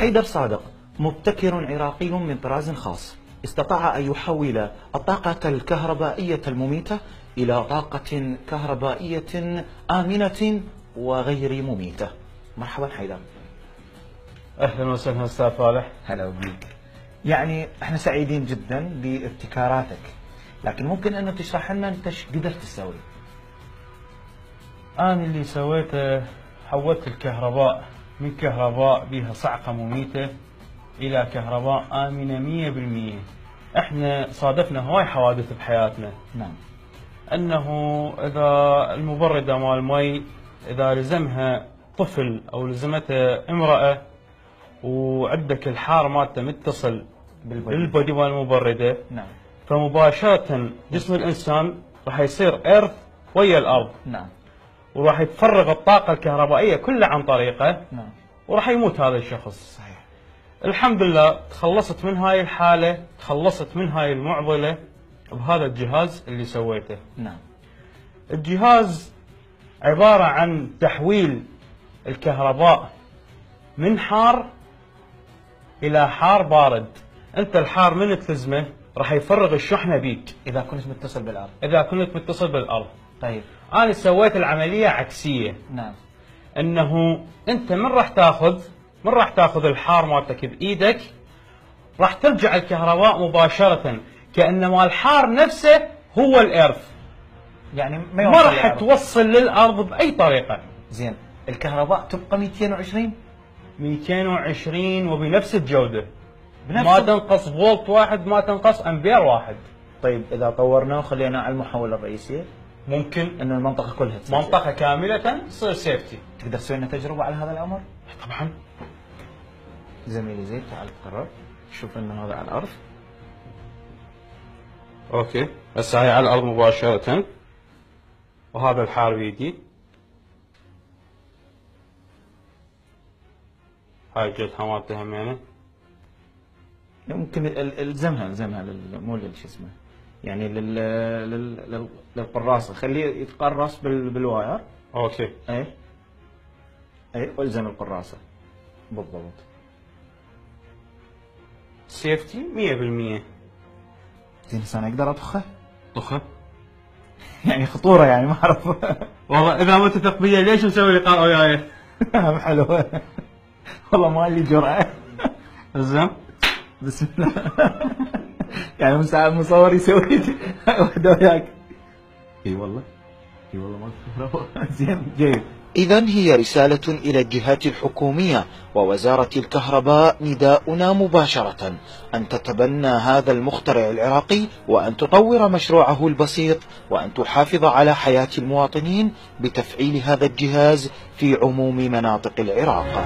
حيدر صادق مبتكر عراقي من طراز خاص، استطاع أن يحول الطاقة الكهربائية المميتة إلى طاقة كهربائية آمنة وغير مميتة. مرحبا حيدر. اهلا وسهلا استاذ فالح. هلا بيك. يعني احنا سعيدين جدا بابتكاراتك، لكن ممكن انه تشرح لنا انت ايش قدرت تسوي؟ انا اللي سويته حولت الكهرباء من كهرباء بها صعقة مميتة الى كهرباء آمنة 100%. احنا صادفنا هواي حوادث بحياتنا. نعم. انه اذا المبردة مال المي اذا لزمها طفل او لزمتها امرأة وعندك الحار مالته متصل بالبودي مال المبردة، نعم، فمباشرة جسم الانسان راح يصير ايرث ويا الارض. نعم، وراح يتفرغ الطاقة الكهربائية كلها عن طريقه. نعم، وراح يموت هذا الشخص. صحيح. الحمد لله تخلصت من هاي الحالة، تخلصت من هاي المعضلة بهذا الجهاز اللي سويته. نعم. الجهاز عبارة عن تحويل الكهرباء من حار إلى حار بارد. أنت الحار من تلزمه راح يفرغ الشحنة بيك إذا كنت متصل بالأرض. إذا كنت متصل بالأرض. طيب. أنا سويت العملية عكسية. نعم. أنه أنت من راح تاخذ الحار مالتك بإيدك، راح ترجع الكهرباء مباشرة كأنما الحار نفسه هو الإيرث. يعني ما راح توصل للأرض بأي طريقة. زين، الكهرباء تبقى 220 وبنفس الجودة، ما تنقص فولت واحد، ما تنقص أمبير واحد. طيب إذا طورناه وخليناه على المحولة الرئيسية، ممكن إن المنطقة كلها تسجل. منطقة كاملة تصير سيفتي. تقدر تسوي لنا تجربة على هذا الأمر؟ طبعا. زميلي زيد تعال تقرب، شوف إنه هذا على الأرض. أوكي، هسه هاي على الأرض مباشرة، وهذا الحار بيدي. هاي الجهة مالته همينة. ممكن الزمها مو شو اسمه، يعني للقراصة، خليه يتقرص بالواير. اوكي. اي والزم القراصة بالضبط. سيفتي 100%. زين هسه انا اقدر طخه؟ يعني خطورة، يعني ما اعرف. والله اذا ما تثق بي ليش مسوي لقاء وياي؟ حلوة. والله ما لي جرأة. زين. بسم الله. يعني مساعد مصور يسوي وحده وياك. اي والله ما زين جيد. إذا هي رسالة إلى الجهات الحكومية ووزارة الكهرباء، نداؤنا مباشرة أن تتبنى هذا المخترع العراقي، وأن تطور مشروعه البسيط، وأن تحافظ على حياة المواطنين بتفعيل هذا الجهاز في عموم مناطق العراق.